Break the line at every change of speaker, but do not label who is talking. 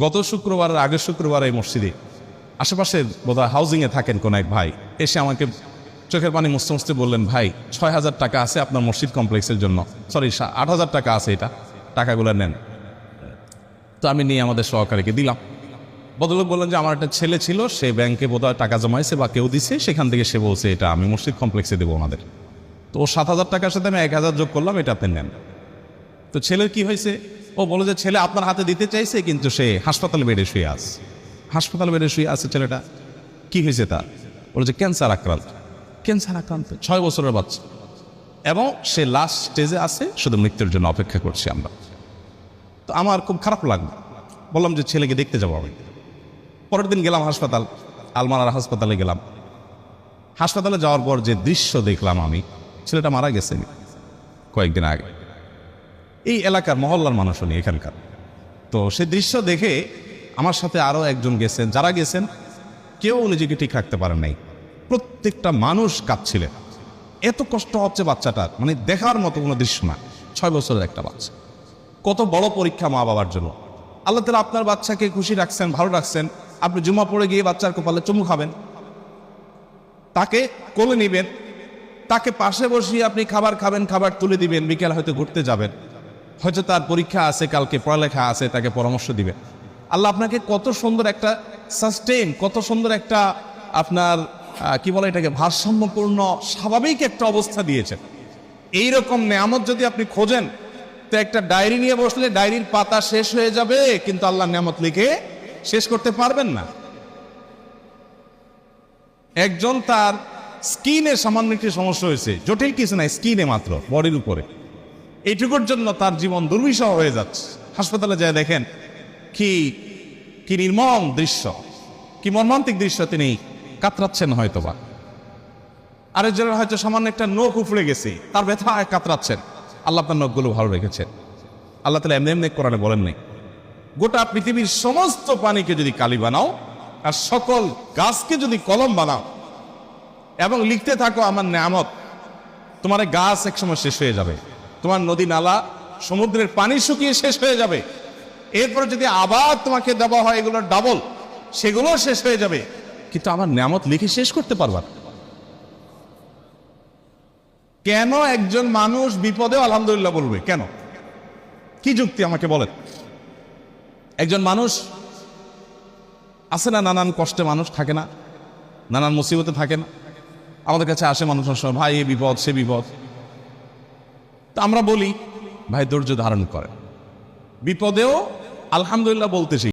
গত শুক্রবারের আগের শুক্রবার এই মসজিদে আশেপাশের বোধহয় হাউজিংয়ে থাকেন কোন এক ভাই এসে আমাকে চোখের পানি মুছতে মুছতে বললেন, ভাই ৬,০০০ টাকা আছে আপনার মসজিদ কমপ্লেক্সের জন্য, সরি ৮,০০০ টাকা আছে, এটা টাকাগুলো নেন। তো আমি নিয়ে আমাদের সহকারীকে দিলাম। ভদ্রলোক বললেন যে আমার একটা ছেলে ছিল, সে ব্যাংকে বোধহয় টাকা জমাইছে বা কেউ দিছে, সেখান থেকে সে বলছে এটা আমি মসজিদ কমপ্লেক্সে দেবো ওনাদের। তো ও ৭,০০০ টাকার সাথে আমি ১,০০০ যোগ করলাম, এটা আপনি নেন। তো ছেলের কি হয়েছে? ও বলে যে ছেলে আপনার হাতে দিতে চাইছে, কিন্তু সে হাসপাতালে বেডে শুয়ে আছে। হাসপাতালে বেডে শুয়ে আছে ছেলেটা। কি হয়েছে তার? বলে যে ক্যান্সার আক্রান্ত। ৬ বছরের বাচ্চা, এবং সে লাস্ট স্টেজে আছে, শুধু মৃত্যুর জন্য অপেক্ষা করছি আমরা। তো আমার খুব খারাপ লাগলো, বললাম যে ছেলেকে দেখতে যাবো আমি। পরের দিন গেলাম হাসপাতাল, আলমারার হাসপাতালে গেলাম। হাসপাতালে যাওয়ার পর যে দৃশ্য দেখলাম আমি, ছেলেটা মারা গেছে কয়েকদিন আগে। এই এলাকার মহল্লার মানুষ উনি এখানকার। তো সেই দৃশ্য দেখে আমার সাথে আরও একজন গেছেন, যারা গেছেন কেউ নিজেকে ঠিক রাখতে পারেন নাই। প্রত্যেকটা মানুষ কাঁদছিলেন, এত কষ্ট হচ্ছে বাচ্চাটার, মানে দেখার মতো কোনো দৃশ্য না। ৬ বছরের একটা বাচ্চা, কত বড় পরীক্ষা মা বাবার জন্য। আল্লাহ তাআলা আপনার বাচ্চাকে খুশি রাখছেন, ভালো রাখছেন, আপনি জুমা পড়ে গিয়ে বাচ্চার কপালে চুমু খাবেন, তাকে কোলে নিবেন, তাকে পাশে বসিয়ে আপনি খাবার খাবেন, খাবার তুলে দিবেন, বিকেল হয়তো ঘুরতে যাবেন, হয়তো তার পরীক্ষা আছে, কালকে পড়ালেখা আছে, তাকে পরামর্শ দিবেন। আল্লাহ আপনাকে কত সুন্দর একটা সাস্টেইন, কত সুন্দর একটা আপনার কি বলে এটাকে, ভারসাম্যপূর্ণ স্বাভাবিক একটা অবস্থা দিয়েছেন। এইরকম নেয়ামত যদি আপনি খোঁজেন, তো একটা ডায়েরি নিয়ে বসলে ডায়েরির পাতা শেষ হয়ে যাবে, কিন্তু আল্লাহ নেয়ামত লিখে শেষ করতে পারবেন না। একজন তার স্কিনে সামান্য একটি সমস্যা হয়েছে, জটিল কিছু নাই, স্কিনে মাত্র, বডির উপরে, এইটুকুর জন্য তার জীবন দুর্বিষহ হয়ে যাচ্ছে। হাসপাতালে যায় দেখেন কি কি নির্মম দৃশ্য, কি মর্মান্তিক দৃশ্য, তিনি কাতরাচ্ছেন হয়তোবা। আরেকজনের হয়তো সামান্য একটা নখ উপড়ে গেছে, তার ব্যথায় কাতরাচ্ছেন। আল্লাহ আপনার নখগুলো ভালো রেখেছেন। আল্লাহ তাআলা এমনি এমনি কোরআনে বলেন নাই, গোটা পৃথিবীর সমস্ত পানিকে যদি কালি বানাও আর সকল গাছকে যদি কলম বানাও এবং লিখতে থাকো আমার নেয়ামত, তোমার গাছ একসময় শেষ হয়ে যাবে, তোমার নদী নালা সমুদ্রের পানি শুকিয়ে শেষ হয়ে যাবে, এরপরে যদি আবার তোমাকে দেওয়া হয় এগুলোর ডাবল, সেগুলো শেষ হয়ে যাবে, কিন্তু আমার নেয়ামত লিখে শেষ করতে পারবা না। কেন একজন মানুষ বিপদেও আলহামদুলিল্লাহ বলবে? কেন? কি যুক্তি আমাকে বলেন? একজন মানুষ আছে না, নানান কষ্টে মানুষ থাকে না, নানান মুসিবতে থাকে না, আমাদের কাছে আসে মানুষ সময়, ভাই এ বিপদ সে বিপদ। তা আমরা বলি ভাই ধৈর্য ধারণ করে, বিপদেও আলহামদুলিল্লাহ বলতে শিখি।